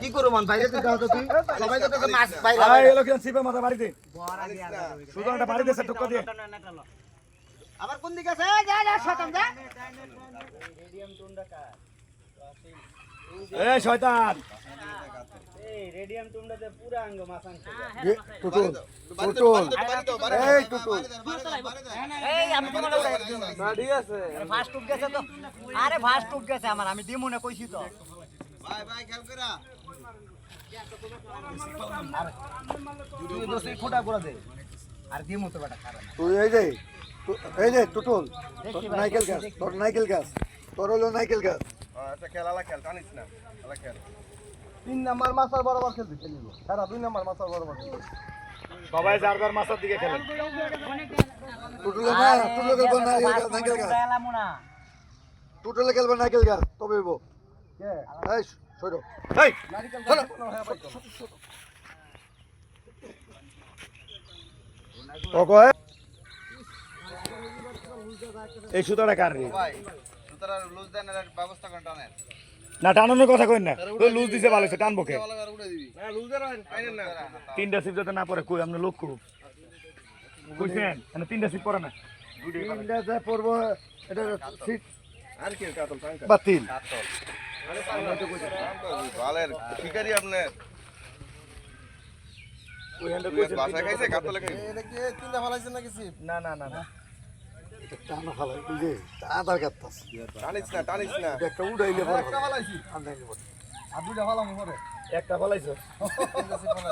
কি করো মান বাইরে তো যাও তো তুই সবাই তো তোকে মাছ বাইরে আই এলো কেন সিপে মাথা বাড়ি দে সুদনটা বাড়ি দে টুকা দিয়ে আবার কোন দিকে আছে যা যা শতাম যা রেডিয়াম টুন্ডা কা এই শয়তান এই রেডিয়াম টুন্ডাতে পুরো আঙ্গ মাছাং টুটুল টুটুল এই টুটুল এই আমি তোমার উড়াই দিই না ঠিক আছে ফাস্ট টুক গেছে তো আরে ফাস্ট টুক গেছে আমার আমি দিমু না কইছি তো ভাই ভাই খেল করা তুই দোষে ফোটা করে দে আর দিমু তো বেটা খারাপ তুই এই যে টুটুল তোর নাইকেল গাছ তোর হলো নাইকেল গাছ আচ্ছা খেলালা খেল জানিস না খেলা খেল 3 নাম্বার মাছার বরাবর খেলবি খেলবি সারা 2 নাম্বার মাছার বরাবর খেলবি সবাই যার মাছার দিকে খেলেন টুটুল না টুটুল খেলবো নাইকেল গাছ টুটুল খেলবো নাইকেল গাছ তবে হইবো কে এই সরো এই ওকে এই সুতাটা কার রে ভাই সুতরাং লুজ দেন এর ব্যবস্থা করে টানেন না টানানোর কথা কই না তো লুজ দিছে ভালো সে টানবো কে ভালো করে উড়ে দিবি না লুজ দেন পাইলেন না তিনটা সিট যাতে না পড়ে কই আমরা লোক কইছেন মানে তিনটা সিট পড়ে না তিনটা যা পড়বো এটা সিট আর কি কাতল টাঙ্কা বাতিল কাতল আরে পারলে তো কইছে ভালের শিকারি আপনি ওই হ্যান্ড বাসা খাইছে কাতলে খাইছে এটা কি তিনটা ফালাইছেন নাকি সিপ না না না না টানা ফালাই তুই যে আধার কাটতাস টানিস না একটা উড়াইলে পড়ে একটা ফালাইছি আন্দাইলে পড়ে আর দুইটা ফালামু পরে একটা ফালাইছো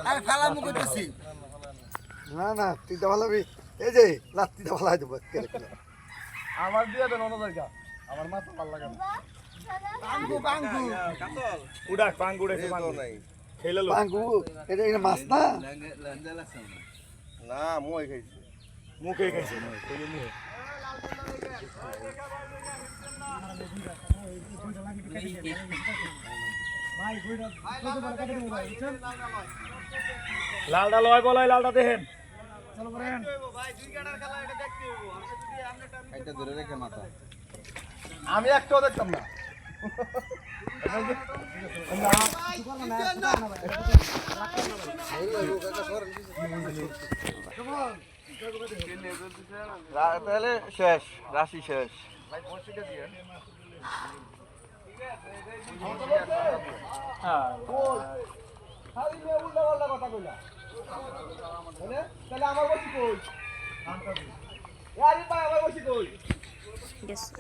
আরে ফালামু কইতেছি না না তিনটা ফালাবি এই যে লাত্তিটা ফালাই দেবো আমার দিয়া দেন অন্য জায়গা আমার মাথা ভালো লাগে না বাঙ্গু কাতল উড়াক পাং উড়াইছে পাং নাই খেলে লো পাঙ্গু এটা এটা মাছ না না মই খাইছি মুখে খাইছে না কইলে মুখে লালটা লয় বলাই লালটা দেখেন চলো করেন ভাই দুই কাটার খেলা এটা দেখতে হইবো আমরা যদি আমনে টাইম এটা ধরে রেখে মাথা আমি একটাও দেখতাম না তাহলে শেষ রাশি শেষ তাহলে আমার বসি কই Yes.